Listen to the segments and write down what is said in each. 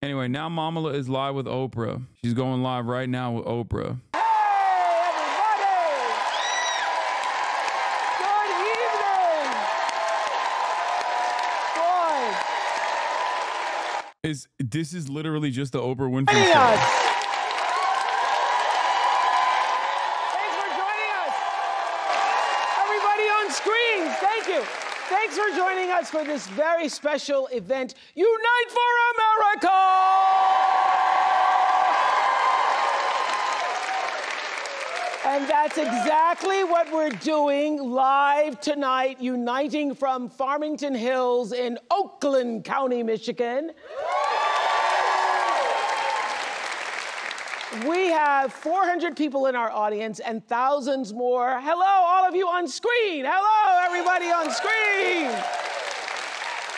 Anyway, now Kamala is live with Oprah. She's going live right now with Oprah. Hey, everybody! Good evening! Boy. This is literally just the Oprah Winfrey show. Thanks for joining us. Everybody on screen, thank you. Thanks for joining us for this very special event, Unite for America! And that's exactly what we're doing live tonight, uniting from Farmington Hills in Oakland County, Michigan. We have 400 people in our audience and thousands more. Hello, all of you on screen. Hello, everybody on screen.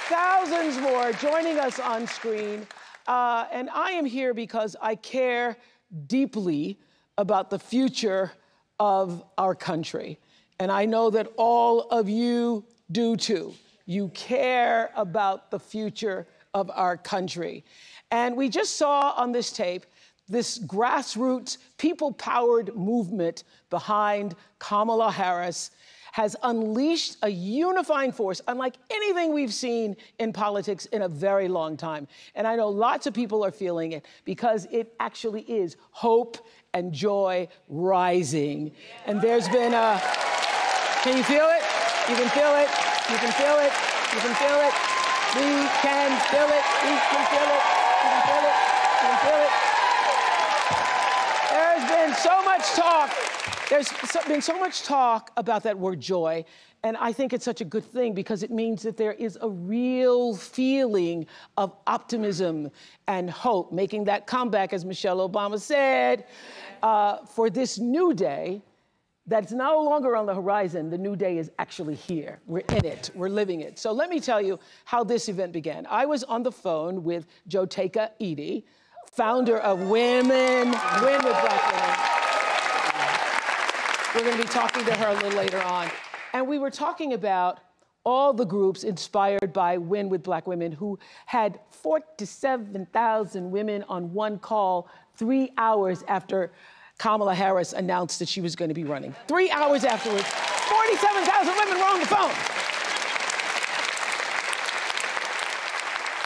Thousands more joining us on screen. And I am here because I care deeply about the future of our country. And I know that all of you do too. You care about the future of our country. And we just saw on this tape this grassroots, people-powered movement behind Kamala Harris has unleashed a unifying force unlike anything we've seen in politics in a very long time. And I know lots of people are feeling it because it actually is hope and joy rising. And there's been a, can you feel it? You can feel it, you can feel it, you can feel it. We can feel it, we can feel it, you can feel it, you can feel it. There's been so much talk. There's been so much talk about that word joy, and I think it's such a good thing because it means that there is a real feeling of optimism and hope, making that comeback, as Michelle Obama said, for this new day that's no longer on the horizon. The new day is actually here. We're in it. We're living it. So let me tell you how this event began. I was on the phone with Joteka Edie, founder of Win with Black Women. We're going to be talking to her a little later on. And we were talking about all the groups inspired by Win with Black Women who had 47,000 women on one call 3 hours after Kamala Harris announced that she was going to be running. 3 hours afterwards, 47,000 women were on the phone.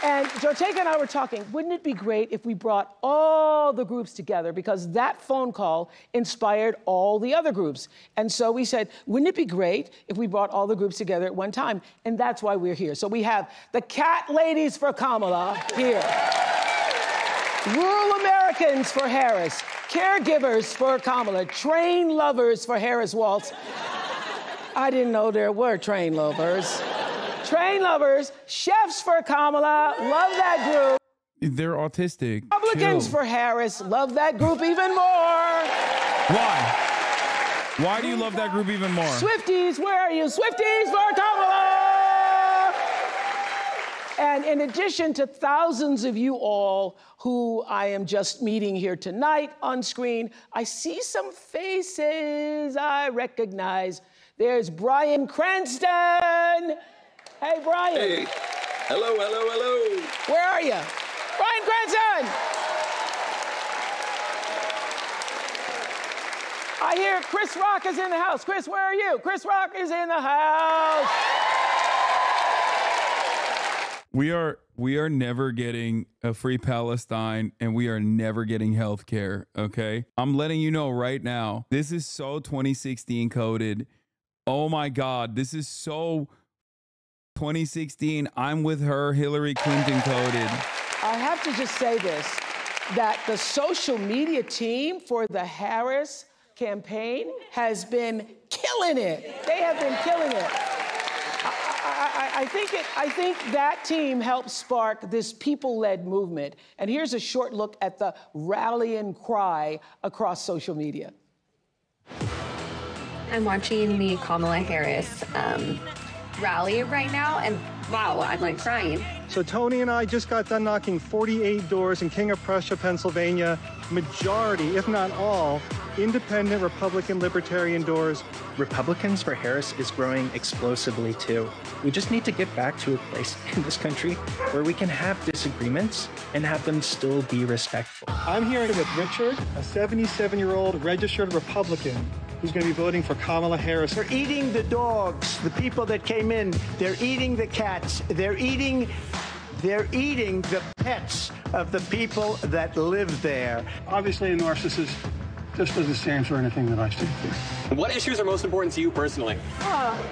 And Joteka and I were talking, wouldn't it be great if we brought all the groups together? Because that phone call inspired all the other groups. And so we said, wouldn't it be great if we brought all the groups together at one time? And that's why we're here. So we have the Cat Ladies for Kamala here. Rural Americans for Harris. Caregivers for Kamala. Train lovers for Harris Waltz. I didn't know there were train lovers. Train lovers, chefs for Kamala, love that group. They're autistic. Republicans for Harris, love that group even more. Why? Why do you love that group even more? Swifties, where are you? Swifties for Kamala! And in addition to thousands of you all who I am just meeting here tonight on screen, I see some faces I recognize. There's Brian Cranston. Hey, Brian. Hey. Hello, hello, hello. Where are you? Brian Cranston! I hear Chris Rock is in the house. Chris, where are you? Chris Rock is in the house. We are never getting a free Palestine, and we are never getting health care, okay? I'm letting you know right now, this is so 2016 coded. Oh my God, this is so 2016, I'm with her, Hillary Clinton coded. I have to just say this, that the social media team for the Harris campaign has been killing it. They have been killing it. I think that team helped spark this people-led movement. And here's a short look at the rallying cry across social media. I'm watching the Kamala Harris rally right now, and wow, I'm like crying. So Tony and I just got done knocking 48 doors in King of Prussia, Pennsylvania. Majority, if not all, independent Republican libertarian doors. Republicans for Harris is growing explosively too. We just need to get back to a place in this country where we can have disagreements and have them still be respectful. I'm here with Richard, a 77-year-old registered Republican who's going to be voting for Kamala Harris. They're eating the dogs, the people that came in. They're eating the cats. They're eating the pets of the people that live there. Obviously, a narcissist just doesn't stand for anything that I stand for. What issues are most important to you personally?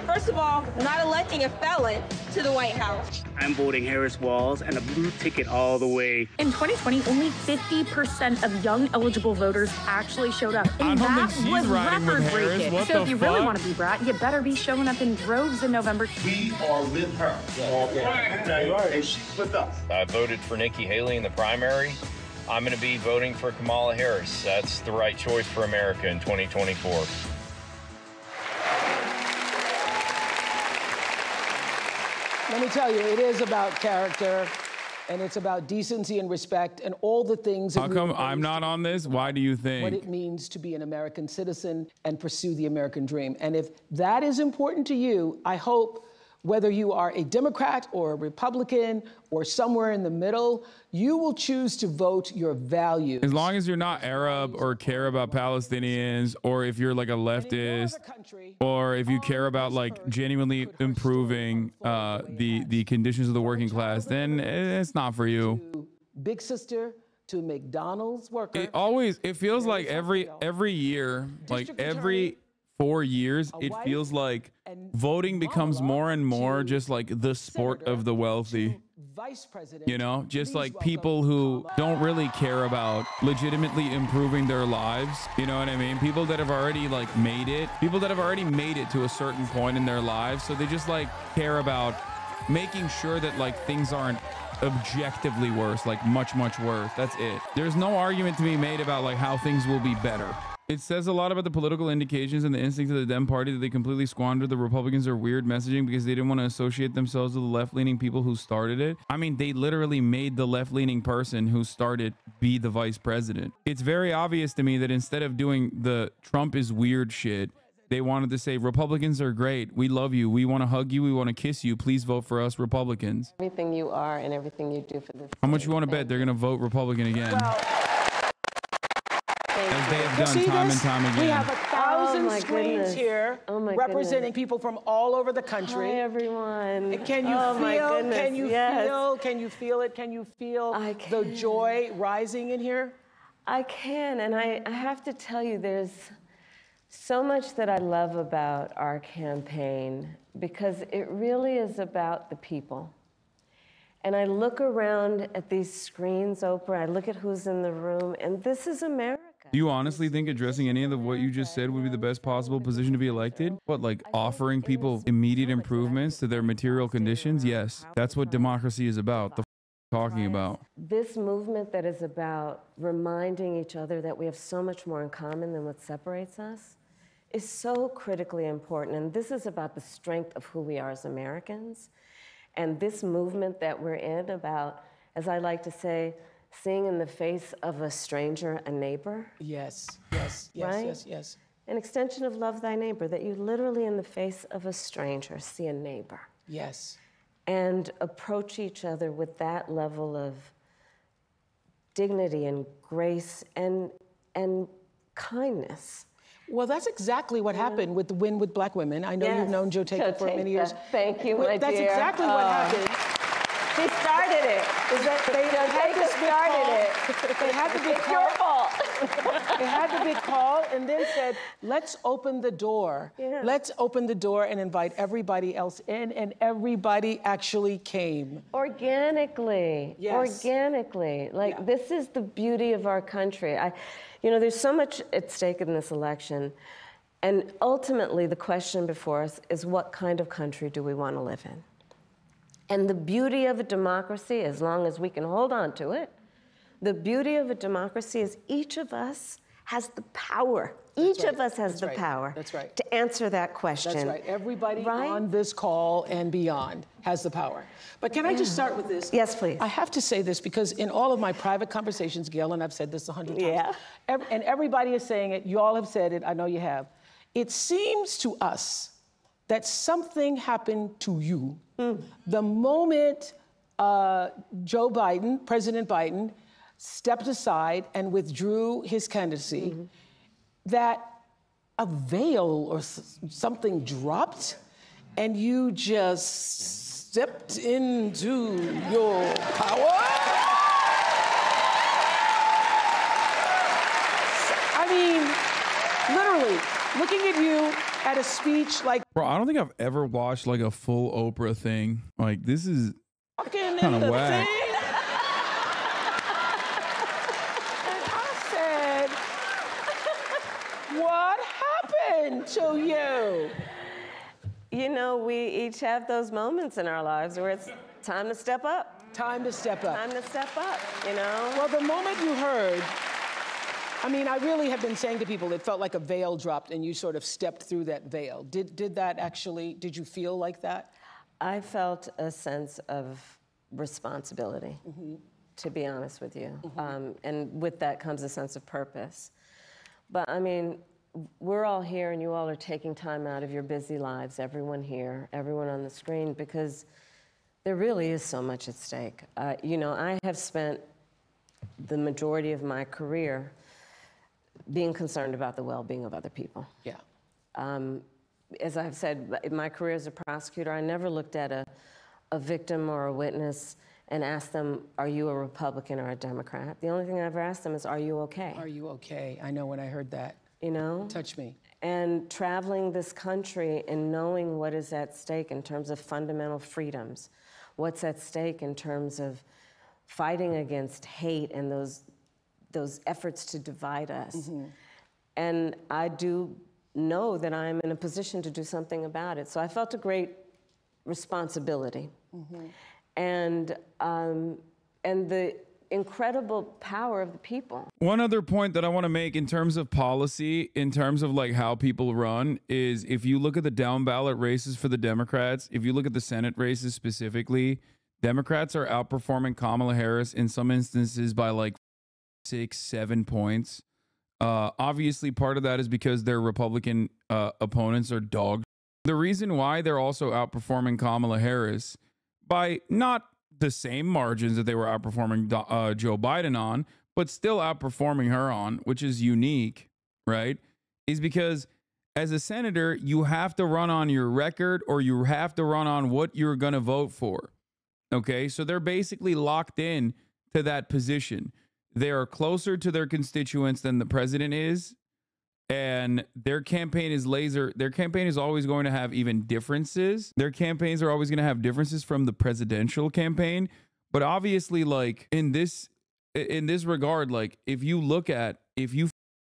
First of all, not electing a felon to the White House. I'm voting Harris Walls and a blue ticket all the way. In 2020, only 50% of young eligible voters actually showed up. And I don't that think she's was riding with Harris. record-breaking. What So the if you fuck? really want to be brat, you better be showing up in droves in November. We are with her. Okay. And she's with us. I voted for Nikki Haley in the primary. I'm going to be voting for Kamala Harris. That's the right choice for America in 2024. Let me tell you, it is about character, and it's about decency and respect, and all the things that How come I'm not on this? Why do you think? what it means to be an American citizen and pursue the American dream. And if that is important to you, I hope whether you are a Democrat or a Republican or somewhere in the middle, you will choose to vote your values. As long as you're not Arab or care about Palestinians, or if you're like a leftist, or if you care about like genuinely improving the conditions of the working class, then it's not for you. Big sister to McDonald's worker. It feels like every year, like every 4 years, it feels like voting becomes more and more just like the sport of the wealthy. Vice President, you know, just like people who don't really care about legitimately improving their lives. You know what I mean? People that have already like made it, people that have already made it to a certain point in their lives. So they just like care about making sure that like things aren't objectively worse, like much, much worse. That's it. There's no argument to be made about like how things will be better. It says a lot about the political indications and the instincts of the Dem Party that they completely squandered the Republicans or weird messaging because they didn't want to associate themselves with the left-leaning people who started it. I mean, they literally made the left-leaning person who started be the vice president. It's very obvious to me that instead of doing the Trump is weird shit, they wanted to say, Republicans are great. We love you. We want to hug you. We want to kiss you. Please vote for us, Republicans. Everything you are and everything you do for this. How much you want to bet they're going to vote Republican again? As they have done time and time again. We have 1,000 screens here representing people from all over the country. Hi, everyone. Can you feel? Can you feel? Can you feel it? Can you feel the joy rising in here? I can, and I have to tell you, there's so much that I love about our campaign because it really is about the people. And I look around at these screens, Oprah, I look at who's in the room, and this is America. Do you honestly think addressing any of what you just said would be the best possible position to be elected? What, like offering people immediate improvements to their material conditions? Yes, that's what democracy is about. The talking about. This movement that is about reminding each other that we have so much more in common than what separates us is so critically important. And this is about the strength of who we are as Americans. And this movement that we're in about, as I like to say, seeing in the face of a stranger a neighbor. Yes, yes, yes, right? yes, yes. An extension of love thy neighbor, that you literally in the face of a stranger see a neighbor. Yes. And approach each other with that level of dignity and grace and kindness. Well, that's exactly what happened with the Win with Black Women. I know you've known Joe Taker for many years. Thank you, my That's dear. exactly what happened. He started it. They had this big call. They had the big It's call. your fault. They had the big call and then said, let's open the door. Yeah. Let's open the door and invite everybody else in, and everybody actually came. Organically. Yes. Organically. Like, this is the beauty of our country. You know, there's so much at stake in this election. And ultimately, the question before us is, what kind of country do we want to live in? And the beauty of a democracy, as long as we can hold on to it, the beauty of a democracy is each of us has the power. Each of us has the power to answer that question. That's right. Everybody on this call and beyond has the power. But can I just start with this? Yes, please. I have to say this because in all of my private conversations, Gail, and I've said this 100 times, and everybody is saying it, you all have said it, I know you have. It seems to us that something happened to you the moment President Biden, stepped aside and withdrew his candidacy, that a veil or something dropped and you just stepped into your power? I mean, literally, looking at you at a speech like... Bro, I don't think I've ever watched like a full Oprah thing. Like, this is kind of whack. What happened to you? You know, we each have those moments in our lives where it's time to step up. Time to step up. Time to step up, you know? Well, the moment you heard, I mean, I really have been saying to people, it felt like a veil dropped and you sort of stepped through that veil. Did that actually, did you feel like that? I felt a sense of responsibility, to be honest with you. And with that comes a sense of purpose. But I mean, we're all here and you all are taking time out of your busy lives, everyone here, everyone on the screen, because there really is so much at stake. You know, I have spent the majority of my career being concerned about the well-being of other people. Yeah. As I've said, in my career as a prosecutor, I never looked at a victim or a witness and asked them, are you a Republican or a Democrat? The only thing I ever asked them is, are you okay? Are you okay? I know when I heard that. You know? Touch me. And traveling this country and knowing what is at stake in terms of fundamental freedoms, what's at stake in terms of fighting against hate and those efforts to divide us. And I do know that I'm in a position to do something about it. So I felt a great responsibility. And the incredible power of the people. One other point that I want to make in terms of policy, in terms of like how people run, is if you look at the down ballot races for the Democrats, if you look at the Senate races specifically, Democrats are outperforming Kamala Harris in some instances by like 6-7 points. Obviously, part of that is because their Republican opponents are dogs. The reason why they're also outperforming Kamala Harris by not the same margins that they were outperforming Joe Biden on, but still outperforming her on, which is unique, right? Is because as a senator, you have to run on your record or you have to run on what you're going to vote for. Okay, so they're basically locked in to that position. They are closer to their constituents than the president is. And their campaign is their campaign is always going to have even differences. Their campaigns are always going to have differences from the presidential campaign. But obviously, like in this regard, like if you look at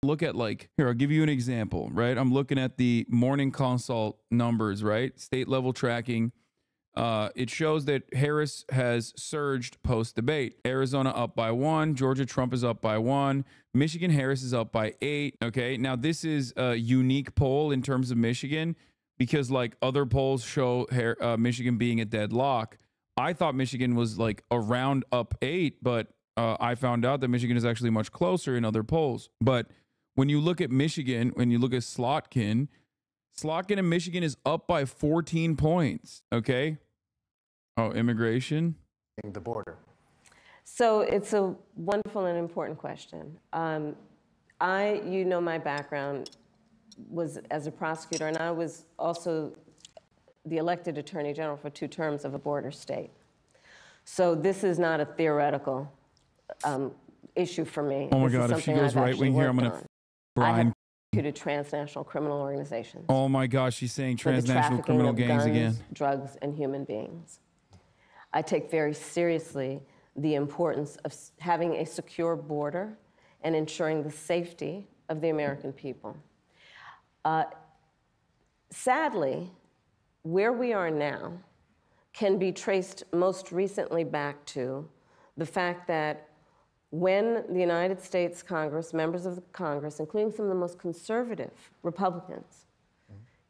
like, here, I'll give you an example, right? I'm looking at the Morning Consult numbers, right? State level tracking. It shows that Harris has surged post-debate. Arizona up by 1. Georgia, Trump is up by 1. Michigan, Harris is up by 8. Okay, now this is a unique poll in terms of Michigan because like other polls show Michigan being a deadlock. I thought Michigan was like around up 8, but I found out that Michigan is actually much closer in other polls. But when you look at Michigan, when you look at Slotkin in Michigan is up by 14 points, okay? Oh, immigration? The border. So it's a wonderful and important question. You know, my background was as a prosecutor, and I was also the elected attorney general for 2 terms of a border state. So this is not a theoretical issue for me. Oh my God, if she goes right wing here, I'm going to Brian. To transnational criminal organizations. Oh my gosh, she's saying transnational criminal gangs guns, again. Drugs, and human beings. I take very seriously the importance of having a secure border and ensuring the safety of the American people. Sadly, where we are now can be traced most recently back to the fact that when the United States Congress, members of the Congress, including some of the most conservative Republicans,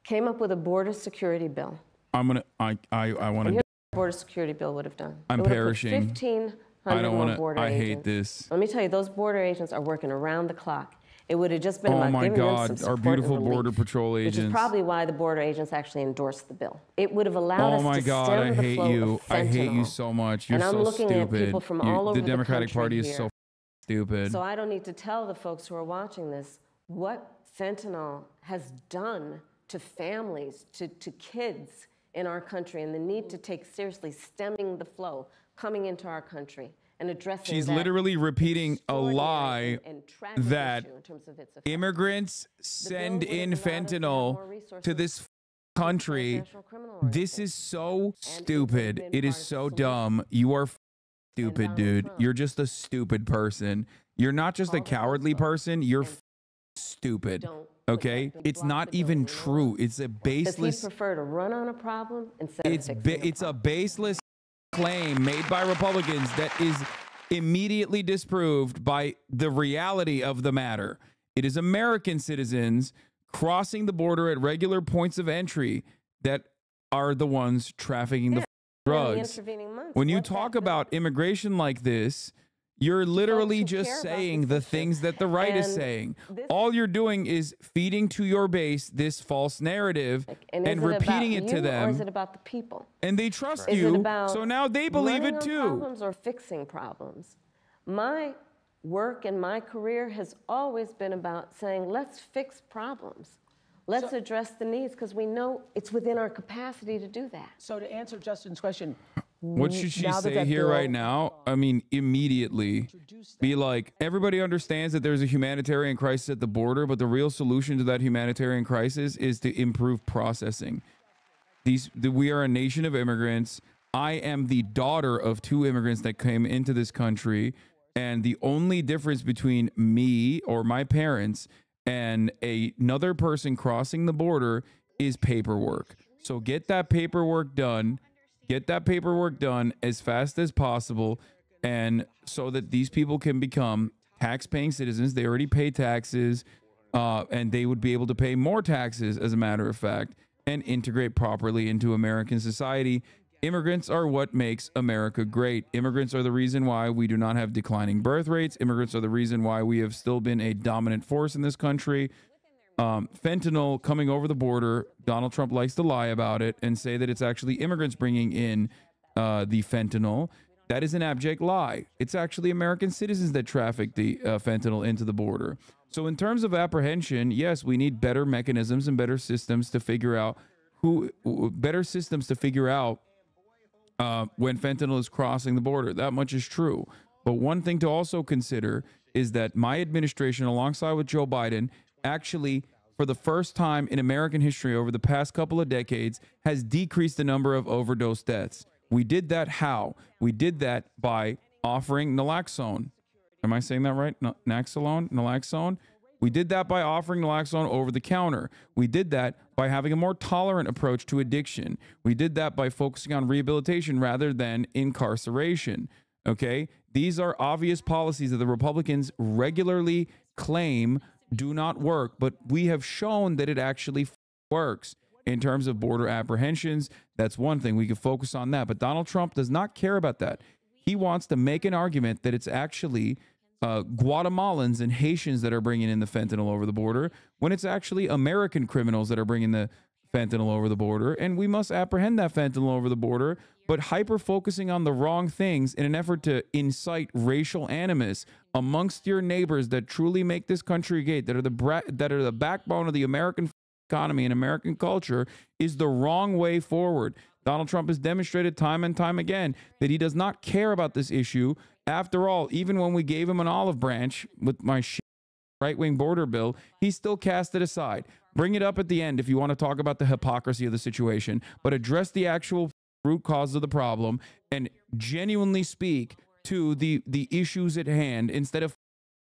came up with a border security bill. I want to. Here's what the border security bill would have done. I'm perishing. 1,500 more border agents. I hate this. Let me tell you, those border agents are working around the clock. It would have just been Oh about my giving them God, some support our beautiful and relief, Border Patrol agents. which is probably why the border agents actually endorsed the bill. It would have allowed us Oh my to God, stem I the hate flow you. of I hate you fentanyl. so much. You're And I'm so looking stupid. at people from all over the Democratic country Party is here. so stupid. So I don't need to tell the folks who are watching this what fentanyl has done to families, to kids in our country, and the need to take seriously stemming the flow coming into our country and addressing She's that literally repeating a lie and tragic that issue in terms of its effects. immigrants send in fentanyl to this country. This is so stupid. It is so dumb. You are stupid, dude. You're just a stupid person. You're not just a cowardly person. You're stupid. Okay? It's not even true. It's a baseless. Does he prefer to run on a problem instead of fixing It's a baseless claim made by Republicans that is immediately disproved by the reality of the matter. It is American citizens crossing the border at regular points of entry that are the ones trafficking the drugs. When you talk about immigration like this, you're literally just saying the things that the right is saying. All you're doing is feeding to your base this false narrative and repeating it to them. Or is it about the people? And they trust Is it you, about so now they believe running it on too. Problems or fixing problems? My work and my career has always been about saying, let's fix problems. Let's address the needs, because we know it's within our capacity to do that. So to answer Justin's question, What should she say here right now? I mean, immediately be like, everybody understands that there's a humanitarian crisis at the border, but the real solution to that humanitarian crisis is to improve processing. We are a nation of immigrants. I am the daughter of 2 immigrants that came into this country. And the only difference between me or my parents and another person crossing the border is paperwork. So get that paperwork done. Get that paperwork done as fast as possible, and so that these people can become tax-paying citizens. They already pay taxes, and they would be able to pay more taxes, as a matter of fact, and integrate properly into American society. Immigrants are what makes America great. Immigrants are the reason why we do not have declining birth rates. Immigrants are the reason why we have still been a dominant force in this country. Fentanyl coming over the border, Donald Trump likes to lie about it and say that it's actually immigrants bringing in the fentanyl. That is an abject lie. It's actually American citizens that traffic the fentanyl into the border. So in terms of apprehension, yes, we need better mechanisms and better systems to figure out when fentanyl is crossing the border. That much is true. But one thing to also consider is that my administration, alongside with Joe Biden, actually, for the first time in American history over the past couple of decades, has decreased the number of overdose deaths. We did that how? We did that by offering naloxone. Am I saying that right? Naloxone? We did that by offering naloxone over the counter. We did that by having a more tolerant approach to addiction. We did that by focusing on rehabilitation rather than incarceration. Okay? These are obvious policies that the Republicans regularly claim do not work, but we have shown that it actually works in terms of border apprehensions. That's one thing. We can focus on that. But Donald Trump does not care about that. He wants to make an argument that it's actually Guatemalans and Haitians that are bringing in the fentanyl over the border, when it's actually American criminals that are bringing the fentanyl over the border. And we must apprehend that fentanyl over the border, but hyper-focusing on the wrong things in an effort to incite racial animus amongst your neighbors that truly make this country great, that are the backbone of the American economy and American culture, is the wrong way forward. Donald Trump has demonstrated time and time again that he does not care about this issue. After all, even when we gave him an olive branch with my right-wing border bill, he still cast it aside. Bring it up at the end if you want to talk about the hypocrisy of the situation, but address the actual root cause of the problem and genuinely speak to the issues at hand instead of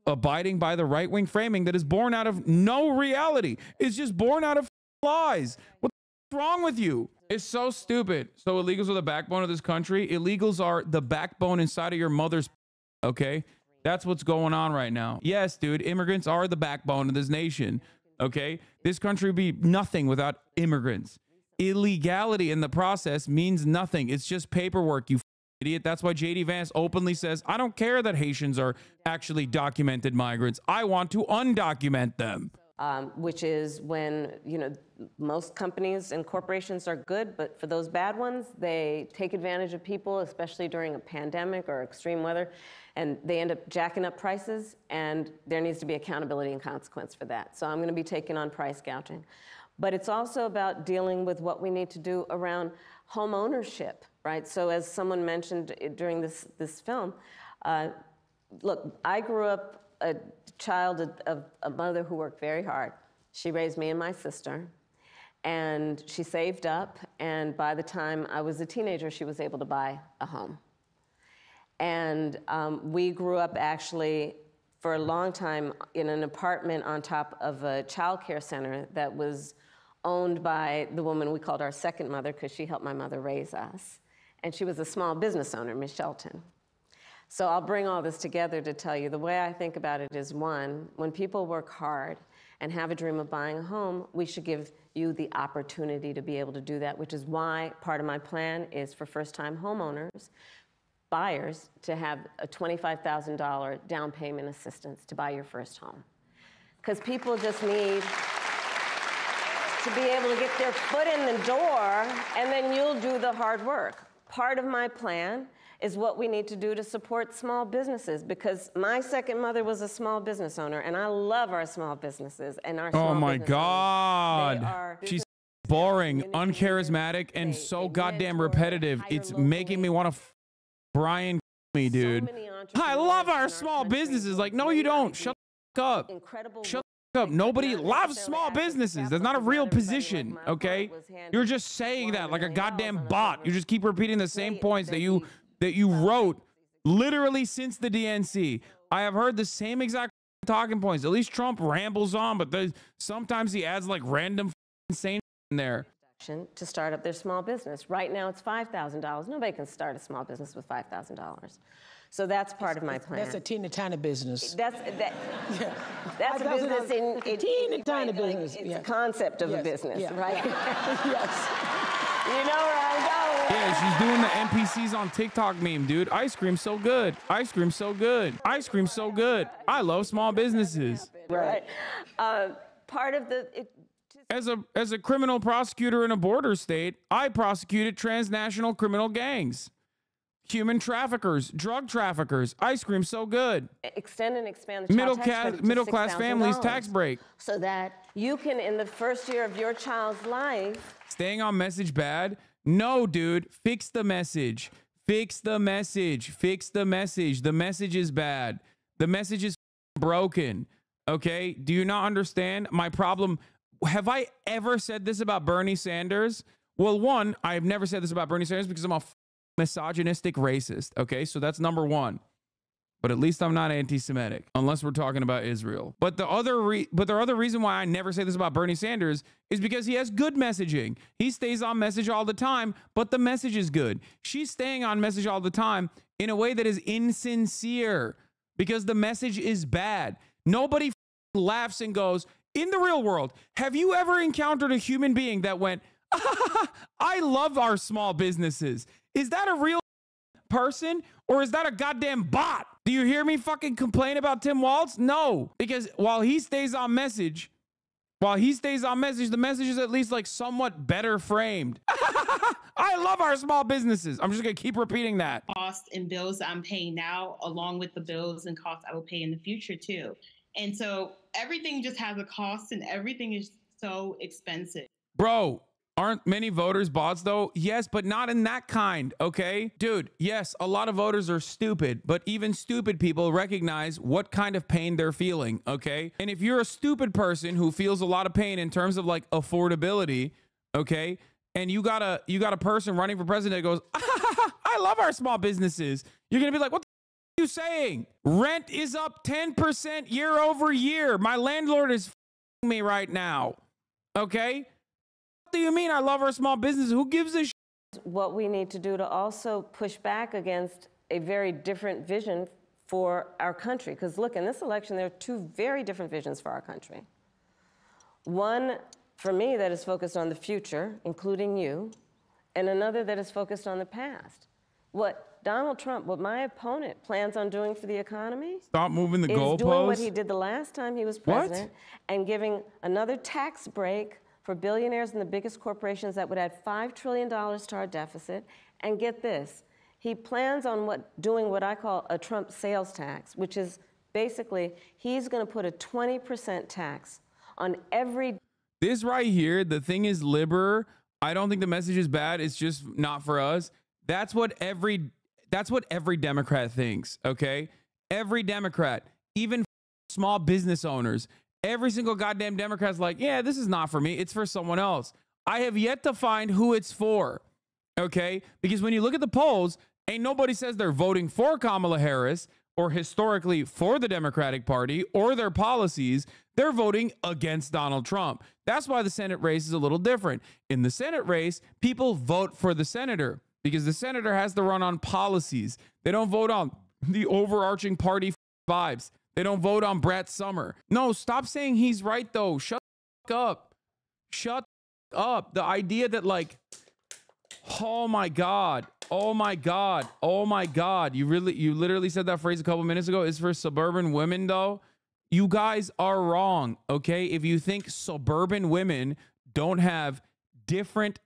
abiding by the right-wing framing that is born out of no reality. It's just born out of lies. What's wrong with you? It's so stupid. So illegals are the backbone of this country. Illegals are the backbone inside of your mother's, okay? That's what's going on right now. Yes, dude, immigrants are the backbone of this nation. Okay? This country would be nothing without immigrants. Illegality in the process means nothing. It's just paperwork, you idiot. That's why JD Vance openly says, I don't care that Haitians are actually documented migrants. I want to undocument them. Which is when, you know, most companies and corporations are good, but for those bad ones, they take advantage of people, especially during a pandemic or extreme weather, and they end up jacking up prices, and there needs to be accountability and consequence for that. So I'm going to be taking on price gouging. But it's also about dealing with what we need to do around home ownership, right? So as someone mentioned during this film, look, I grew up a child of a mother who worked very hard. She raised me and my sister, and she saved up, and by the time I was a teenager, she was able to buy a home. And we grew up actually for a long time in an apartment on top of a child care center that was owned by the woman we called our second mother, because she helped my mother raise us. And she was a small business owner, Miss Shelton. So I'll bring all this together to tell you, the way I think about it is, one, when people work hard and have a dream of buying a home, we should give you the opportunity to be able to do that, which is why part of my plan is for first-time homeowners, buyers, to have a $25,000 down payment assistance to buy your first home. Because people just need to be able to get their foot in the door, and then you'll do the hard work. Part of my plan is what we need to do to support small businesses, because my second mother was a small business owner, and I love our small businesses and our small Oh my business God. owners. She's boring, uncharismatic, and so goddamn repetitive. It's making me want to Brian me, dude. I love our small businesses. Like, no, you don't. Shut the fuck up. Shut the fuck up. Nobody loves small businesses. That's not a real position, okay? You're just saying that like a goddamn bot. You just keep repeating the same points that you wrote literally since the DNC. I have heard the same exact talking points. At least Trump rambles on, but sometimes he adds like random insane in there. To start up their small business. Right now it's $5,000. Nobody can start a small business with $5,000. So that's part of my plan. That's a teeny tiny business. That's a business in teeny tiny business. It's a concept of a business, right? Yes. You know where I'm going. Yeah, she's doing the NPCs on TikTok meme, dude. Ice cream so good. Ice cream so good. Ice cream so good. I love small businesses. Right. Part of the... As a criminal prosecutor in a border state, I prosecuted transnational criminal gangs, human traffickers, drug traffickers. Ice cream so good. Extend and expand the middle class families tax break, so that you can, in the first year of your child's life. Staying on message bad? No, dude. Fix the message. Fix the message. Fix the message. The message is bad. The message is broken. Okay? Do you not understand my problem? Have I ever said this about Bernie Sanders? Well, one, I've never said this about Bernie Sanders because I'm a misogynistic racist. Okay, so that's number one. But at least I'm not anti-Semitic, unless we're talking about Israel. But the other reason why I never say this about Bernie Sanders is because he has good messaging. He stays on message all the time, but the message is good. She's staying on message all the time in a way that is insincere because the message is bad. Nobody laughs and goes, in the real world, have you ever encountered a human being that went, I love our small businesses? Is that a real person or is that a goddamn bot? Do you hear me fucking complain about Tim Walz? No, because while he stays on message, the message is at least like somewhat better framed. I love our small businesses. I'm just going to keep repeating that. Costs and bills I'm paying now, along with the bills and costs I will pay in the future too. And so everything just has a cost and everything is so expensive. Bro, aren't many voters bots though? Yes, but not in that kind, okay? Dude, yes, a lot of voters are stupid, but even stupid people recognize what kind of pain they're feeling, okay? And if you're a stupid person who feels a lot of pain in terms of like affordability, okay? And you got a person running for president that goes, I love our small businesses. You're going to be like, what you saying? Rent is up 10% year over year. My landlord is me right now. Okay? What do you mean I love our small business? Who gives a shit? What we need to do to also push back against a very different vision for our country. Because look, in this election, there are two very different visions for our country. One, for me, that is focused on the future, including you, and another that is focused on the past. What Donald Trump, what my opponent plans on doing for the economy, stop moving the goalposts. Is doing what he did the last time he was president, and giving another tax break for billionaires and the biggest corporations that would add $5 trillion to our deficit. And get this, he plans on doing what I call a Trump sales tax, which is basically he's going to put a 20% tax on every. This right here, the thing is liber. I don't think the message is bad. It's just not for us. That's what every Democrat thinks, okay? Every Democrat, even small business owners, every single goddamn Democrat's like, yeah, this is not for me. It's for someone else. I have yet to find who it's for, okay? Because when you look at the polls, ain't nobody says they're voting for Kamala Harris or historically for the Democratic Party or their policies. They're voting against Donald Trump. That's why the Senate race is a little different. In the Senate race, people vote for the senator because the senator has to run on policies. They don't vote on the overarching party vibes. They don't vote on Brett Summer. No, stop saying he's right, though. Shut up. Shut up. The idea that, like, oh my God, oh my God, oh my God. You literally said that phrase a couple minutes ago. It's for suburban women, though. You guys are wrong, okay? If you think suburban women don't have different,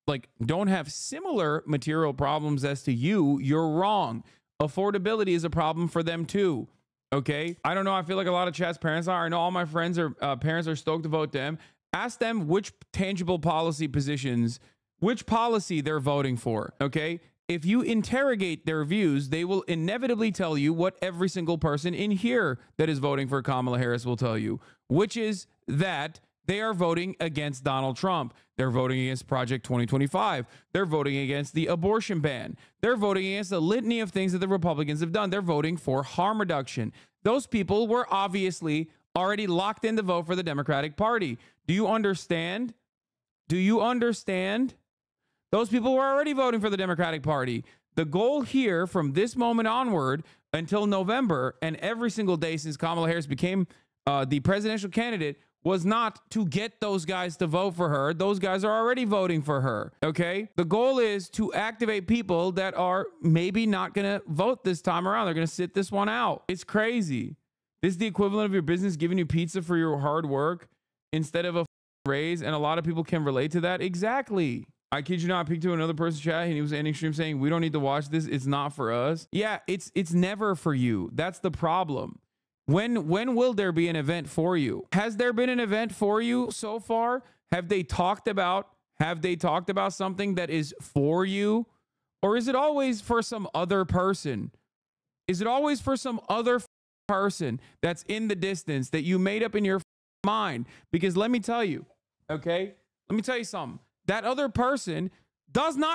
like, don't have similar material problems as to you, you're wrong. Affordability is a problem for them, too. Okay, I don't know. I feel like a lot of chat's parents are. I know all my friends are parents are stoked to vote them. Ask them which tangible policy positions, which policy they're voting for. Okay, if you interrogate their views, they will inevitably tell you what every single person in here that is voting for Kamala Harris will tell you, which is that they are voting against Donald Trump. They're voting against Project 2025. They're voting against the abortion ban. They're voting against a litany of things that the Republicans have done. They're voting for harm reduction. Those people were obviously already locked in to vote for the Democratic Party. Do you understand? Do you understand? Those people were already voting for the Democratic Party. The goal here from this moment onward until November and every single day since Kamala Harris became the presidential candidate was not to get those guys to vote for her. Those guys are already voting for her, okay? The goal is to activate people that are maybe not gonna vote this time around. They're gonna sit this one out. It's crazy. This is the equivalent of your business giving you pizza for your hard work instead of a raise, and a lot of people can relate to that. Exactly. I kid you not, I picked to another person's chat and he was ending stream saying, we don't need to watch this. It's not for us. Yeah, it's never for you. That's the problem. When will there be an event for you? Has there been an event for you so far? Have they talked about something that is for you? Or is it always for some other person? Is it always for some other person that's in the distance that you made up in your mind? Because let me tell you, okay? Let me tell you something. That other person does not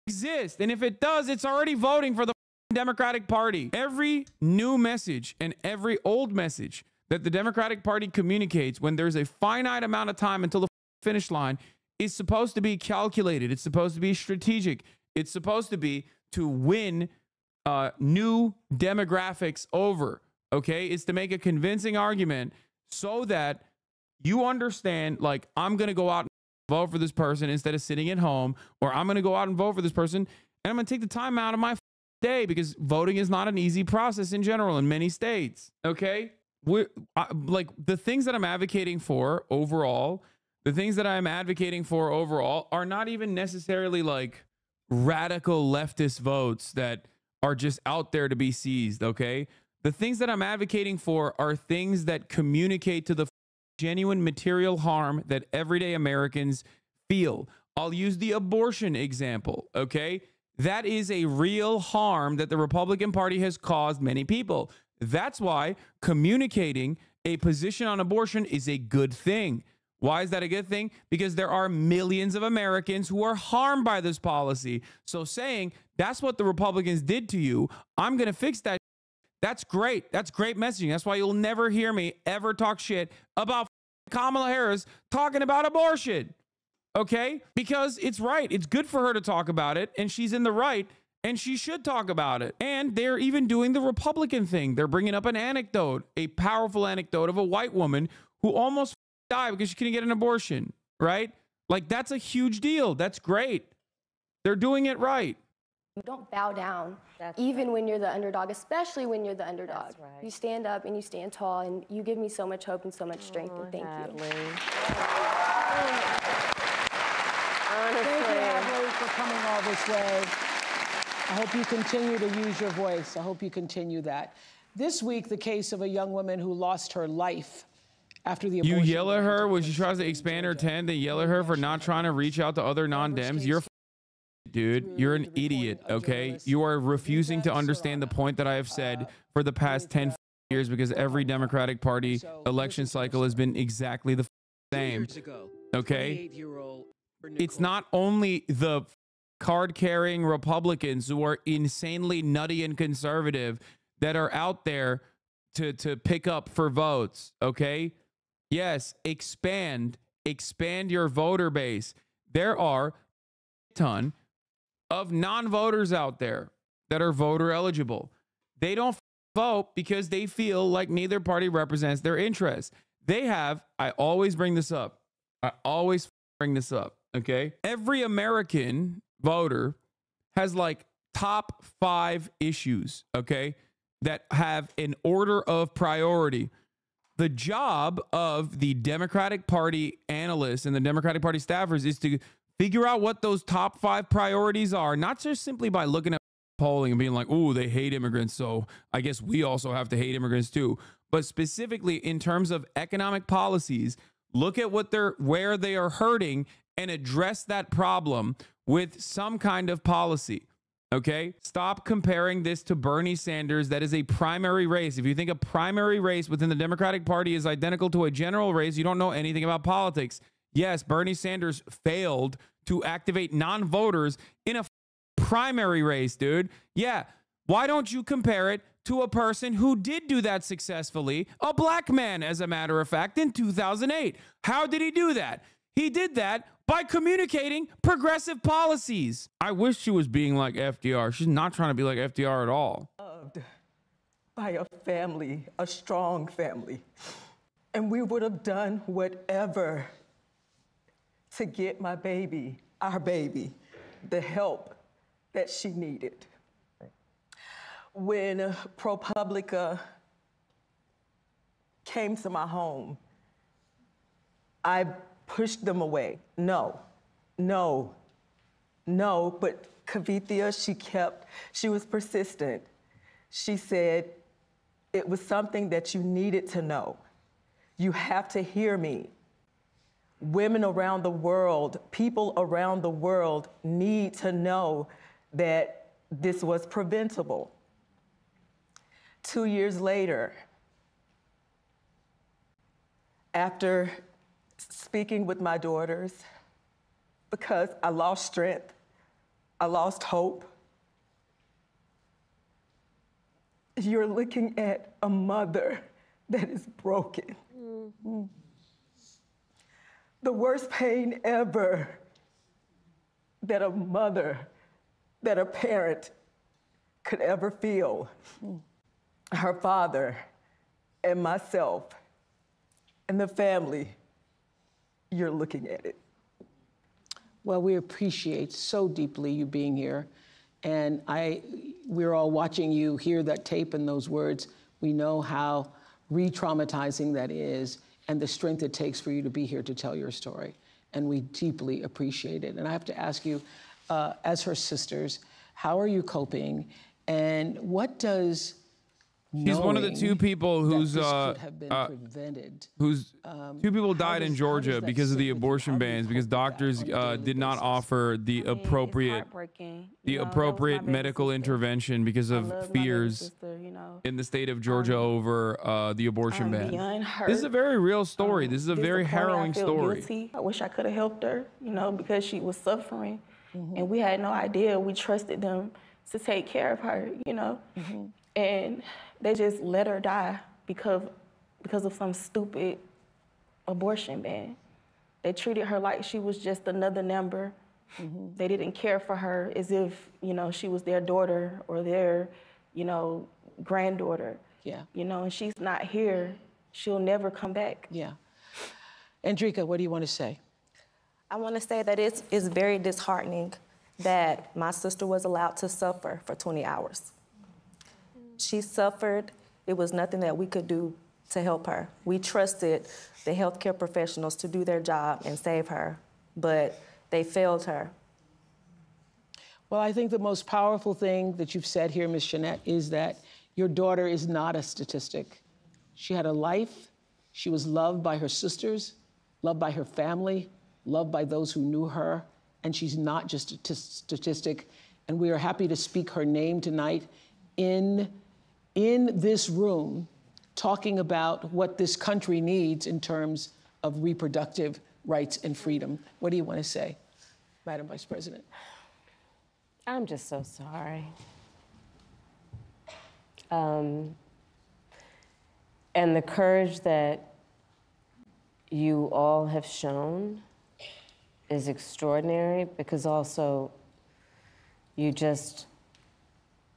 exist. And if it does, it's already voting for the Democratic Party. Every new message and every old message that the Democratic Party communicates when there's a finite amount of time until the finish line is supposed to be calculated. It's supposed to be strategic. It's supposed to be to win new demographics over. Okay, it's to make a convincing argument so that you understand, like, I'm going to go out and vote for this person instead of sitting at home, or I'm going to go out and vote for this person and I'm going to take the time out of my day because voting is not an easy process in general in many states. Okay, like the things that I'm advocating for overall, are not even necessarily like radical leftist votes that are just out there to be seized. Okay, the things that I'm advocating for are things that communicate to the genuine material harm that everyday Americans feel. I'll use the abortion example. Okay, that is a real harm that the Republican Party has caused many people. That's why communicating a position on abortion is a good thing. Why is that a good thing? Because there are millions of Americans who are harmed by this policy. So saying that's what the Republicans did to you, I'm going to fix that. That's great. That's great messaging. That's why you'll never hear me ever talk shit about Kamala Harris talking about abortion. Okay? Because it's right. It's good for her to talk about it, and she's in the right. And she should talk about it. And they're even doing the Republican thing. They're bringing up an anecdote, a powerful anecdote of a white woman who almost died because she couldn't get an abortion, right? Like, that's a huge deal. That's great. They're doing it right. You don't bow down, even when you're the underdog, especially when you're the underdog. That's right. You stand up and you stand tall, and you give me so much hope and so much strength, and thank you. Thank you, Hadley, for coming all this way. I hope you continue to use your voice. I hope you continue that. This week, the case of a young woman who lost her life after the abortion. You yell at her when she tries to expand her tent. They yell at her for not trying to reach out to other non-Dems. You're dude. You're an idiot, okay? You are refusing to understand the point that I have said for the past 10 years, because every Democratic Party election cycle has been exactly the same, okay? It's not only the card-carrying Republicans who are insanely nutty and conservative that are out there to pick up for votes, okay? Yes, expand your voter base. There are a ton of non-voters out there that are voter eligible. They don't vote because they feel like neither party represents their interests. They have, I always bring this up. Okay? Every American voter has like top 5 issues, okay, that have an order of priority. The job of the Democratic Party analysts and the Democratic Party staffers is to figure out what those top 5 priorities are, not just simply by looking at polling and being like, "Ooh, they hate immigrants, so I guess we also have to hate immigrants too." But specifically in terms of economic policies, look at where they are hurting and address that problem with some kind of policy. Okay? Stop comparing this to Bernie Sanders. That is a primary race. If you think a primary race within the Democratic Party is identical to a general race, you don't know anything about politics. Yes, Bernie Sanders failed to activate non-voters in a primary race, dude. Yeah. Why don't you compare it to a person who did do that successfully, a black man, as a matter of fact, in 2008? How did he do that? He did that by communicating progressive policies. I wish she was being like FDR. She's not trying to be like FDR at all. Loved by a family, a strong family. And we would have done whatever to get my baby, our baby, the help that she needed. When ProPublica came to my home, I pushed them away. No. But Kavithia, she was persistent. She said, it was something that you needed to know. You have to hear me. Women around the world, people around the world need to know that this was preventable. 2 years later, after speaking with my daughters, because I lost strength, I lost hope, you're looking at a mother that is broken. Mm-hmm. The worst pain ever that a mother, that a parent could ever feel. Her father and myself and the family, you're looking at it. Well, we appreciate so deeply you being here. And we're all watching you hear that tape and those words. We know how re-traumatizing that is and the strength it takes for you to be here to tell your story. And we deeply appreciate it. And I have to ask you, as her sisters, how are you coping? And what does She's one of the 2 people whose two people died in Georgia because of the abortion bans, because doctors did not offer the appropriate medical intervention because of fears in the state of Georgia over the abortion ban. This is a very real story. This is a very harrowing story. Guilty. I wish I could have helped her, because she was suffering, and we had no idea. We trusted them to take care of her, and they just let her die because of some stupid abortion ban. They treated her like she was just another number They didn't care for her as if, you know, she was their daughter or their, you know, granddaughter. Yeah. You know, and she's not here. She'll never come back. Yeah. Andrika, what do you want to say? I want to say that it's very disheartening that my sister was allowed to suffer for 20 hours. She suffered. It was nothing that we could do to help her. We trusted the healthcare professionals to do their job and save her, but they failed her. Well, I think the most powerful thing that you've said here, Ms. Jeanette, is that your daughter is not a statistic. She had a life. She was loved by her sisters, loved by her family, loved by those who knew her, and she's not just a statistic. And we are happy to speak her name tonight in this room, talking about what this country needs in terms of reproductive rights and freedom. What do you want to say, Madam Vice President? I'm just so sorry. And the courage that you all have shown is extraordinary, because also you just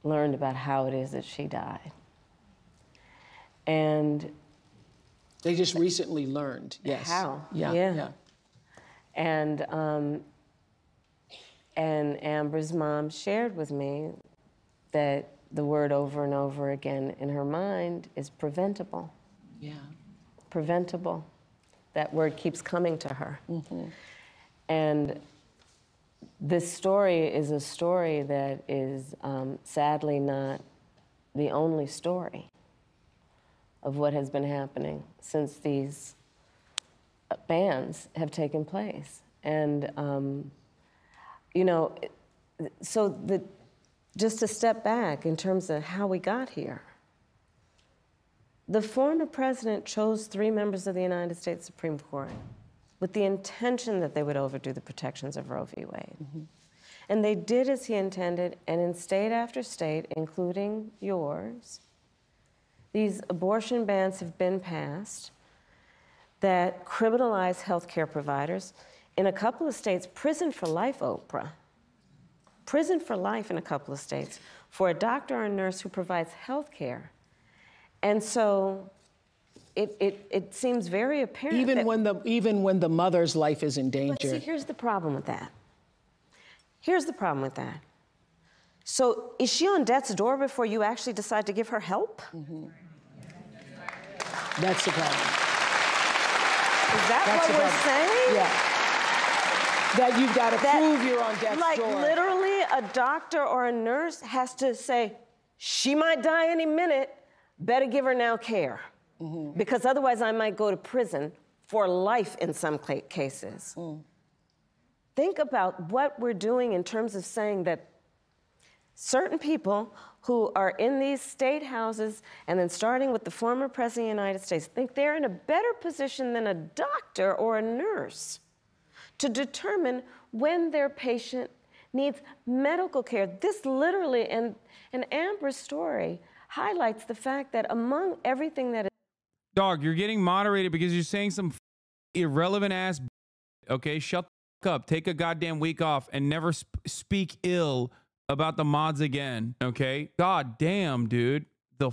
learned about how it is that she died. And they just recently learned, yes. How? Yeah. And Amber's mom shared with me that the word over and over again in her mind is preventable. Yeah. Preventable. That word keeps coming to her. And this story is a story that is sadly not the only story of what has been happening since these bans have taken place. And, you know, so just to step back in terms of how we got here, the former president chose 3 members of the United States Supreme Court with the intention that they would overdo the protections of Roe v. Wade. And they did as he intended, and in state after state, including yours, these abortion bans have been passed that criminalize healthcare providers. In a couple of states, prison for life, Oprah. Prison for life in a couple of states for a doctor or a nurse who provides health care. And so it seems very apparent even when the mother's life is in danger. But see, here's the problem with that. Here's the problem with that. So is she on death's door before you actually decide to give her help? That's the problem. Is that what we're saying? Yeah. That you've got to prove you're on death's door. Like literally a doctor or a nurse has to say, she might die any minute, better give her now care. Because otherwise I might go to prison for life in some cases. Think about what we're doing in terms of saying that certain people who are in these state houses, and then starting with the former president of the United States, think they're in a better position than a doctor or a nurse to determine when their patient needs medical care. This literally, and Amber's story highlights the fact that among everything that is... Dog, you're getting moderated because you're saying some irrelevant ass, okay? Shut the fuck up. Take a goddamn week off and never speak ill about the mods again, okay? God damn, dude. The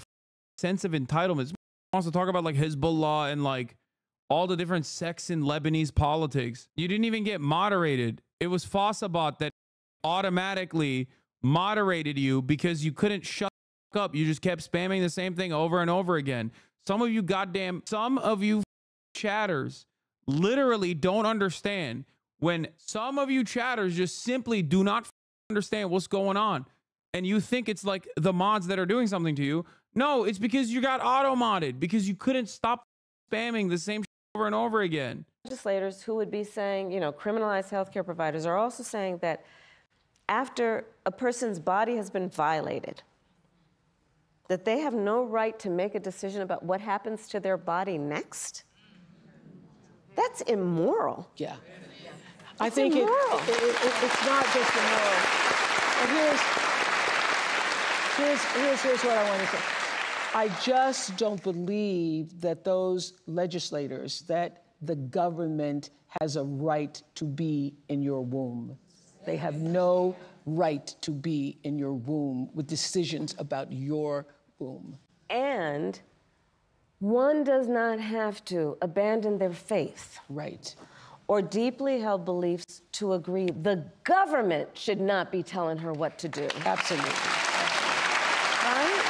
sense of entitlement. Wants to talk about like Hezbollah and like all the different sects in Lebanese politics. You didn't even get moderated. It was Fossabot that automatically moderated you because you couldn't shut the fuck up. You just kept spamming the same thing over and over again. Some of you chatters literally don't understand when some of you chatters just simply do not understand what's going on. And you think it's like the mods that are doing something to you. No, it's because you got auto-modded because you couldn't stop spamming the same over and over again. Legislators who would be saying, you know, criminalize healthcare providers are also saying that after a person's body has been violated, that they have no right to make a decision about what happens to their body next? That's immoral. Yeah. I think it's not just immoral. And here's what I want to say. I just don't believe that those legislators, that the government has a right to be in your womb. They have no right to be in your womb with decisions about your womb. And one does not have to abandon their faith. Right. Or deeply held beliefs to agree the government should not be telling her what to do. Absolutely. Right?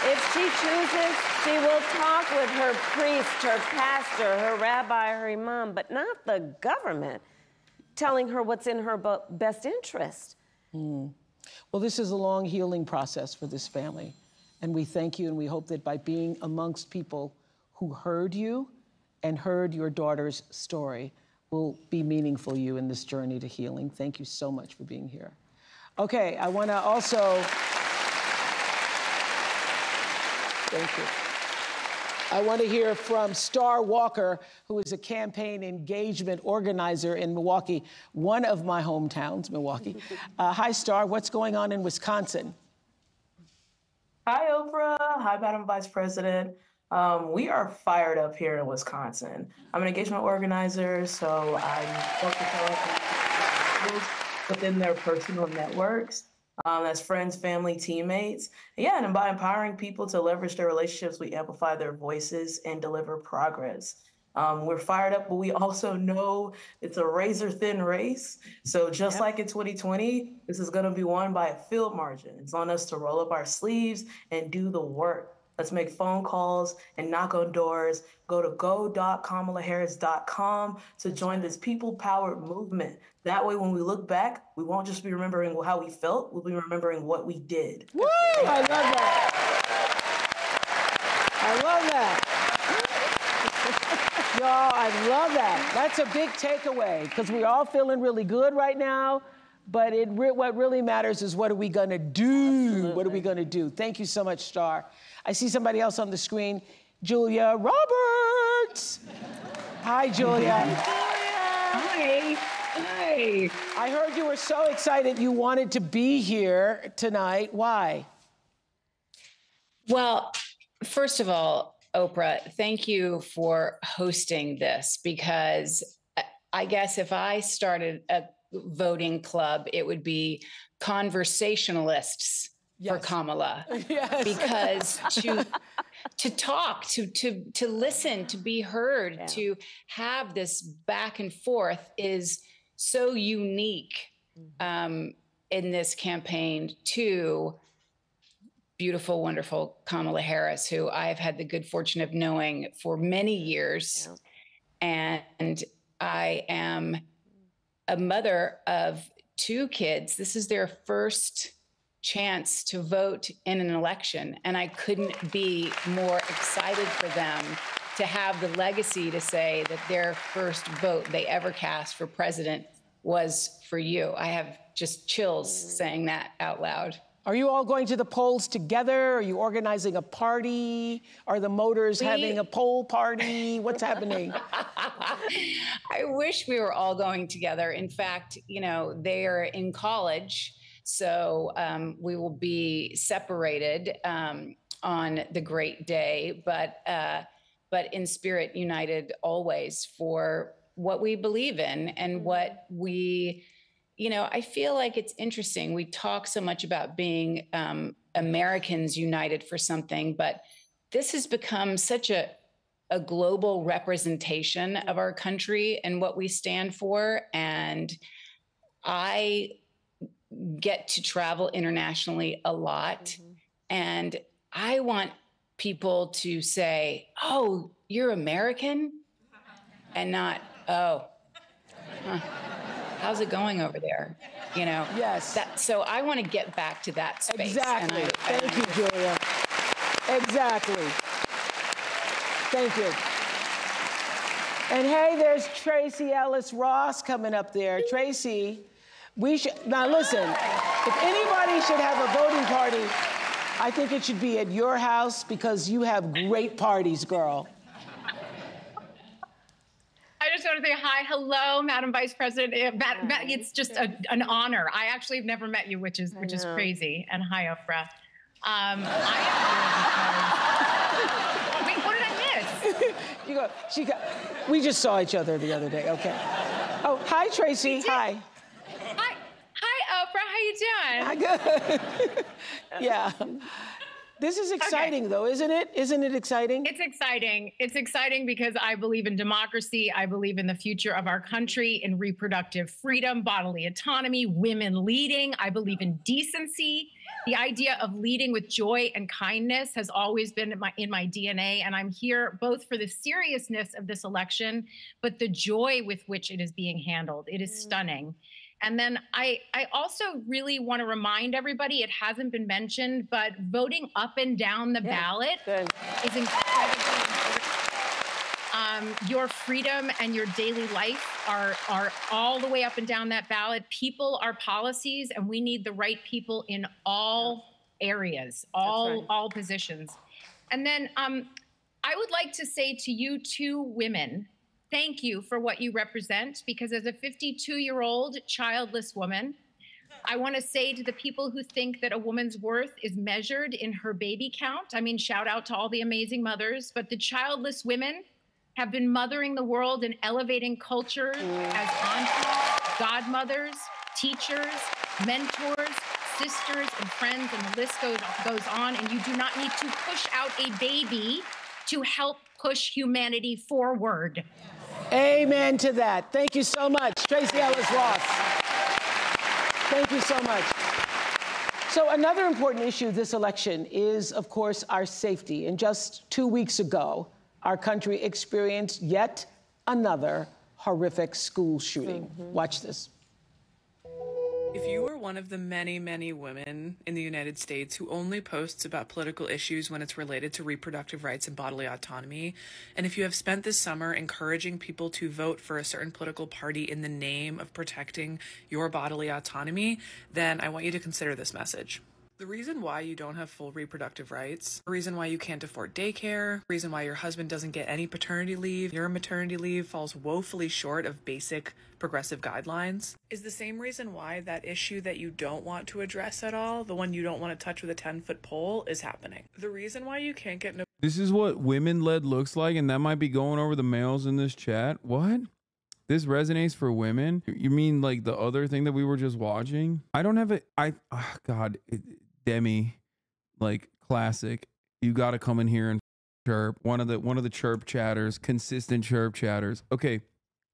If she chooses, she will talk with her priest, her pastor, her rabbi, her imam, but not the government telling her what's in her best interest. Well, this is a long healing process for this family. And we thank you, and we hope that by being amongst people who heard you and heard your daughter's story will be meaningful to you in this journey to healing. Thank you so much for being here. Okay, I want to also... Thank you. I want to hear from Star Walker, who is a campaign engagement organizer in Milwaukee, one of my hometowns, Milwaukee. Hi, Star. What's going on in Wisconsin? Hi, Oprah. Hi, Madam Vice President. We are fired up here in Wisconsin. I'm an engagement organizer, so I'm focused on within their personal networks. As friends, family, teammates. Yeah, and by empowering people to leverage their relationships, we amplify their voices and deliver progress. We're fired up, but we also know it's a razor-thin race. So just like in 2020, this is gonna be won by a field margin. It's on us to roll up our sleeves and do the work. Let's make phone calls and knock on doors. Go to go.kamalaharris.com to join this people-powered movement. That way, when we look back, we won't just be remembering how we felt, we'll be remembering what we did. Woo! I love that. I love that. Y'all, I love that. That's a big takeaway, because we're all feeling really good right now, but what really matters is what are we gonna do? Absolutely. What are we gonna do? Thank you so much, Star. I see somebody else on the screen, Julia Roberts. Hi, Julia. Hi. Hi. I heard you were so excited you wanted to be here tonight. Why? Well, first of all, Oprah, thank you for hosting this, because I guess if I started a voting club, it would be conversationalists for Kamala. Yes. Because to talk, to listen, to be heard, to have this back and forth is so unique in this campaign to beautiful, wonderful Kamala Harris, who I've had the good fortune of knowing for many years. And I am a mother of 2 kids. This is their first chance to vote in an election. And I couldn't be more excited for them to have the legacy to say that their first vote they ever cast for president was for you. I have just chills saying that out loud. Are you all going to the polls together? Are you organizing a party? Are the Motors having a poll party? What's happening? I wish we were all going together. In fact, you know, they are in college, so we will be separated on the great day, but in spirit united always for what we believe in and what we, you know, I feel like it's interesting. We talk so much about being Americans united for something, but this has become such a global representation of our country and what we stand for. And I get to travel internationally a lot. And I want people to say, oh, you're American? And not, oh, how's it going over there? You know? Yes. So I want to get back to that space. Exactly. Thank you, Julia. Exactly. Thank you. And hey, there's Tracy Ellis Ross coming up there. Tracy, now listen, if anybody should have a voting party, I think it should be at your house because you have great parties, girl. I just want to say hi, hello, Madam Vice President. It's just an honor. I actually have never met you, which is crazy. And hi, Oprah. Wait, what did I miss? We just saw each other the other day. Okay. Oh, hi, Tracy. Hi. Hi. you doing? Good. Yeah. This is exciting, though, isn't it? Isn't it exciting? It's exciting. It's exciting because I believe in democracy. I believe in the future of our country, in reproductive freedom, bodily autonomy, women leading. I believe in decency. The idea of leading with joy and kindness has always been in my DNA. And I'm here both for the seriousness of this election, but the joy with which it is being handled. It is stunning. And then I also really want to remind everybody, it hasn't been mentioned, but voting up and down the ballot is incredibly important. Your freedom and your daily life are all the way up and down that ballot. People are policies, and we need the right people in all areas, all positions. And then I would like to say to you two women, thank you for what you represent, because as a 52-year-old childless woman, I want to say to the people who think that a woman's worth is measured in her baby count, I mean, shout out to all the amazing mothers, but the childless women have been mothering the world and elevating culture as aunties, godmothers, teachers, mentors, sisters, and friends, and the list goes on. And you do not need to push out a baby to help push humanity forward. Amen to that. Thank you so much, Tracy Ellis Ross. Thank you so much. So another important issue this election is, of course, our safety. And just 2 weeks ago, our country experienced yet another horrific school shooting. Watch this. If you are one of the many, many women in the United States who only posts about political issues when it's related to reproductive rights and bodily autonomy, and if you have spent this summer encouraging people to vote for a certain political party in the name of protecting your bodily autonomy, then I want you to consider this message. The reason why you don't have full reproductive rights, the reason why you can't afford daycare, the reason why your husband doesn't get any paternity leave, your maternity leave falls woefully short of basic progressive guidelines, is the same reason why that issue that you don't want to address at all, the one you don't want to touch with a 10-foot pole, is happening. The reason why you can't get This is what women-led looks like, and that might be going over the males in this chat. What? This resonates for women? You mean like the other thing that we were just watching? I don't have it. Demi, like classic. You got to come in here and chirp. One of the chirp chatters, consistent chirp chatters. Okay,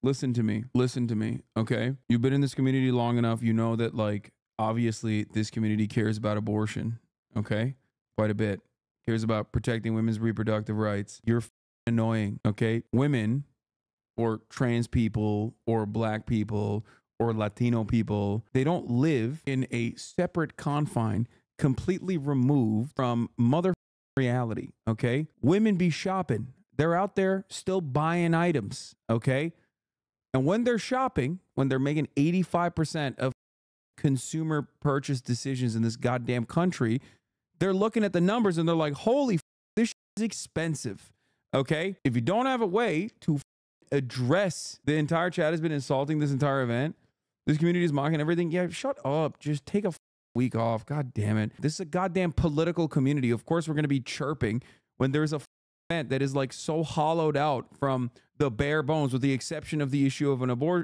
listen to me. Listen to me. Okay, you've been in this community long enough. You know that, like, obviously this community cares about abortion. Okay, quite a bit. Cares about protecting women's reproductive rights. You're annoying. Okay, women, or trans people, or black people, or Latino people, they don't live in a separate confine, completely removed from mother reality. Okay, women be shopping. They're out there still buying items. Okay, and when they're shopping, when they're making 85% of consumer purchase decisions in this goddamn country, they're looking at the numbers and they're like, holy, this is expensive. Okay, if you don't have a way to address, the entire chat has been insulting this entire event. This community is mocking everything. Yeah, shut up. Just take a week off. God damn it. This is a goddamn political community. Of course, we're going to be chirping when there's a event that is like so hollowed out from the bare bones, with the exception of the issue of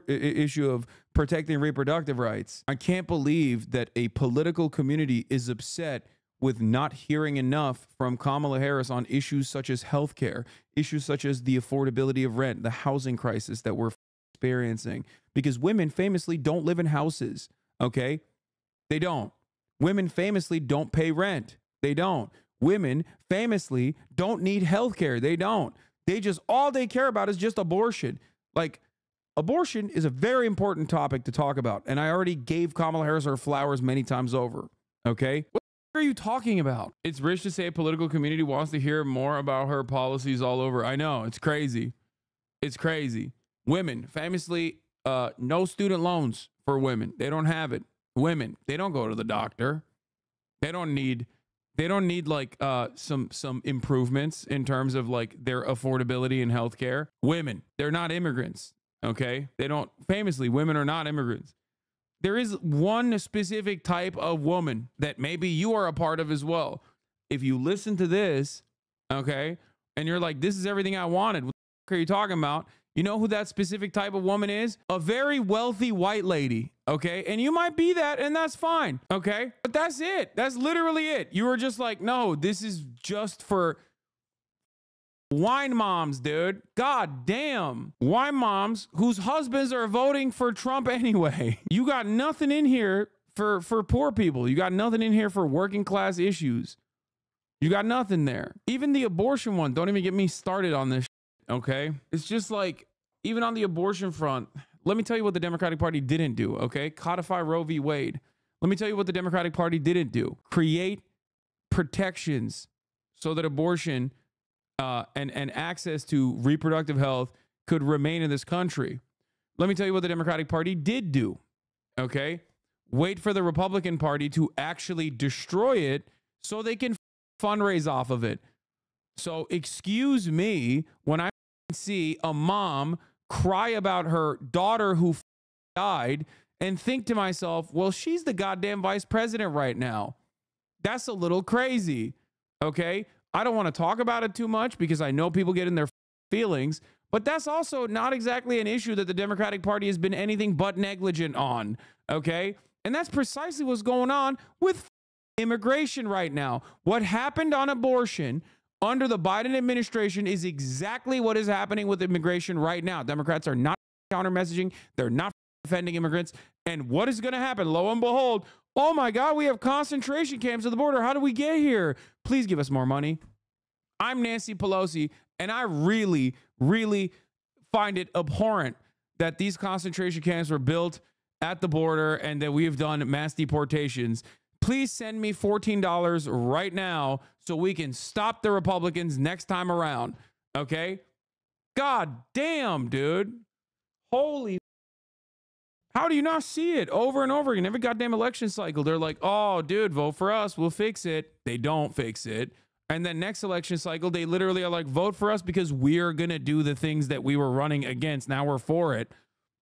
issue of protecting reproductive rights. I can't believe that a political community is upset with not hearing enough from Kamala Harris on issues such as healthcare, issues such as the affordability of rent, the housing crisis that we're experiencing, because women famously don't live in houses. Okay, they don't. Women famously don't pay rent. They don't. Women famously don't need healthcare. They don't. They just, all they care about is just abortion. Like, abortion is a very important topic to talk about, and I already gave Kamala Harris her flowers many times over. Okay, what are you talking about? It's rich to say a political community wants to hear more about her policies all over. I know, it's crazy. It's crazy. Women famously, no student loans for women. They don't have it. Women, they don't go to the doctor. They don't need like some improvements in terms of like their affordability in healthcare. Women, they're not immigrants. Okay, they don't, famously, women are not immigrants. There is one specific type of woman that maybe you are a part of as well. If you listen to this, okay, and you're like, this is everything I wanted, what the fuck are you talking about? You know who that specific type of woman is? A very wealthy white lady. okay? And you might be that, and that's fine, okay? But that's it. That's literally it. You were just like, no, this is just for wine moms, dude. God damn. Wine moms whose husbands are voting for Trump anyway. You got nothing in here for poor people. You got nothing in here for working class issues. You got nothing there. Even the abortion one, don't even get me started on this shit, okay? It's just like, even on the abortion front, let me tell you what the Democratic Party didn't do, okay? Codify Roe v. Wade. Let me tell you what the Democratic Party didn't do. Create protections so that abortion and access to reproductive health could remain in this country. Let me tell you what the Democratic Party did do, okay? Wait for the Republican Party to actually destroy it so they can fundraise off of it. So excuse me when I see a mom cry about her daughter who died and think to myself, well, she's the goddamn vice president right now. That's a little crazy, okay? I don't want to talk about it too much because I know people get in their feelings, but that's also not exactly an issue that the Democratic Party has been anything but negligent on, okay? And that's precisely what's going on with immigration right now. What happened on abortion under the Biden administration is exactly what is happening with immigration right now. Democrats are not counter messaging. They're not defending immigrants. And what is going to happen? Lo and behold, oh my God, we have concentration camps at the border. How did we get here? Please give us more money. I'm Nancy Pelosi, and I really, really find it abhorrent that these concentration camps were built at the border and that we have done mass deportations. Please send me $14 right now so we can stop the Republicans next time around, okay? God damn, dude. Holy. How do you not see it over and over again? Every goddamn election cycle, they're like, oh, dude, vote for us. We'll fix it. They don't fix it. And then next election cycle, they literally are like, vote for us because we're going to do the things that we were running against. Now we're for it.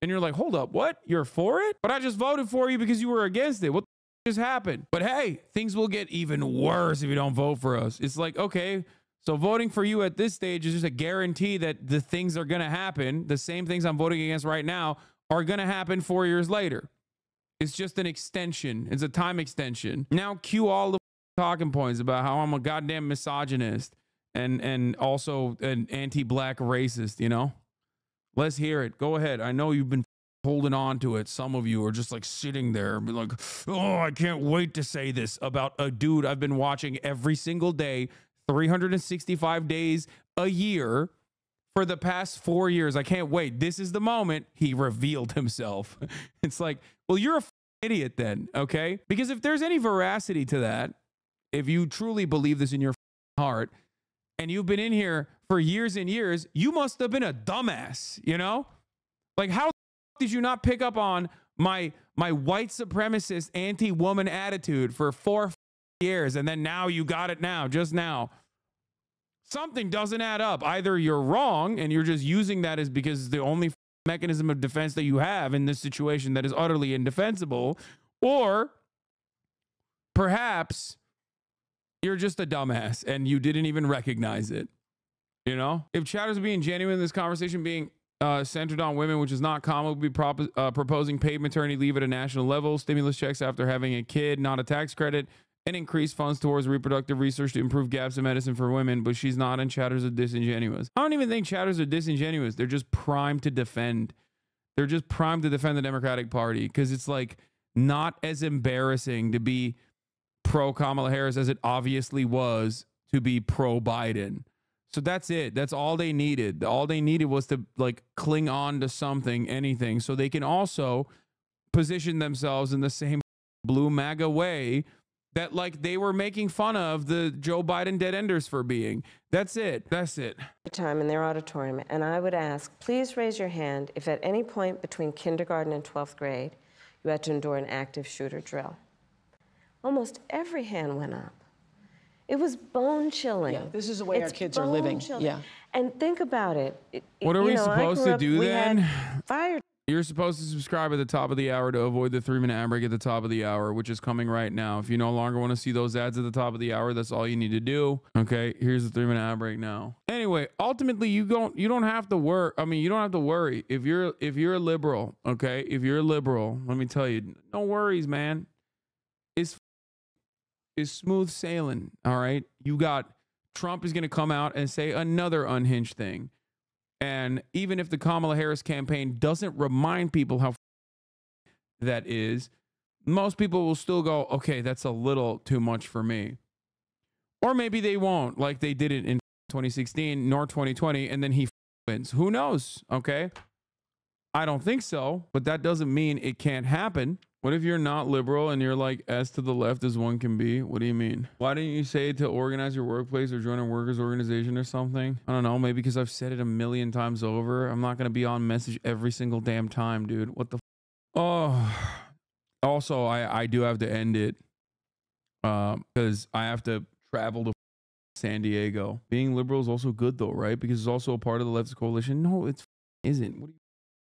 And you're like, hold up, what? You're for it? But I just voted for you because you were against it. What the just happened? But hey, things will get even worse if you don't vote for us. It's like, okay, so voting for you at this stage is just a guarantee that the things are going to happen. The same things I'm voting against right now are going to happen 4 years later. It's just an extension. It's a time extension. Now cue all the talking points about how I'm a goddamn misogynist and also an anti-black racist, you know? Let's hear it. Go ahead. I know you've been holding on to it. Some of you are just like sitting there and be like, oh, I can't wait to say this about a dude I've been watching every single day, 365 days a year for the past 4 years. I can't wait. This is the moment he revealed himself. It's like, well, you're a idiot then, okay? Because if there's any veracity to that, if you truly believe this in your heart, and you've been in here for years and years, you must have been a dumbass, you know? Like, how did you not pick up on my white supremacist anti-woman attitude for 4 years, and then now you got it now, just now? Something doesn't add up. Either you're wrong, and you're just using that as because the only mechanism of defense that you have in this situation that is utterly indefensible, or perhaps you're just a dumbass and you didn't even recognize it. You know, if chatters being genuine, this conversation being centered on women, which is not common, would be proposing paid maternity leave at a national level, stimulus checks after having a kid, not a tax credit, and increased funds towards reproductive research to improve gaps in medicine for women. But she's not, and chatters are disingenuous. I don't even think chatters are disingenuous. They're just primed to defend. They're just primed to defend the Democratic Party because it's like not as embarrassing to be pro Kamala Harris as it obviously was to be pro Biden. So that's it. That's all they needed. All they needed was to like cling on to something, anything, so they can also position themselves in the same blue MAGA way that like they were making fun of the Joe Biden dead enders for being. That's it. That's it. Time in their auditorium, and I would ask, please raise your hand if at any point between kindergarten and 12th grade you had to endure an active shooter drill. Almost every hand went up. It was bone chilling. Yeah, this is the way our kids are living. Chilling. Yeah. And think about it. What are we supposed to do then? Fire You're supposed to subscribe at the top of the hour to avoid the 3-minute ad break at the top of the hour, which is coming right now. If you no longer want to see those ads at the top of the hour, that's all you need to do. Okay, here's the 3-minute ad break now. Anyway, ultimately, you don't have to worry. I mean, you don't have to worry if you're a liberal. Okay, if you're a liberal, let me tell you, no worries, man. It's smooth sailing. All right, you got Trump is going to come out and say another unhinged thing. And even if the Kamala Harris campaign doesn't remind people how that is, most people will still go, okay, that's a little too much for me. Or maybe they won't, like they did it in 2016 nor 2020, and then he wins. Who knows? Okay. I don't think so, but that doesn't mean it can't happen. What if you're not liberal and you're like as to the left as one can be? What do you mean? Why didn't you say to organize your workplace or join a workers organization or something? I don't know. Maybe because I've said it a million times over. I'm not going to be on message every single damn time, dude. What the oh. Also, I do have to end it because I have to travel to San Diego. Being liberal is also good though, right? Because it's also a part of the leftist coalition. No, it isn't. What are you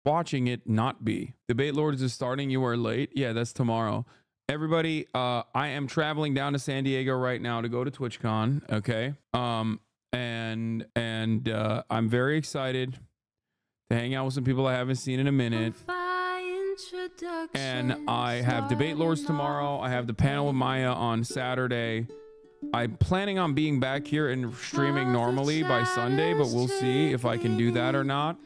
watching it not be? Debate Lords is starting. You are late. Yeah, that's tomorrow. Everybody, I am traveling down to San Diego right now to go to TwitchCon. Okay. And I'm very excited to hang out with some people I haven't seen in a minute. And I have Debate Lords tomorrow. I have the panel with Maya on Saturday. I'm planning on being back here and streaming normally by Sunday, but we'll see if I can do that or not.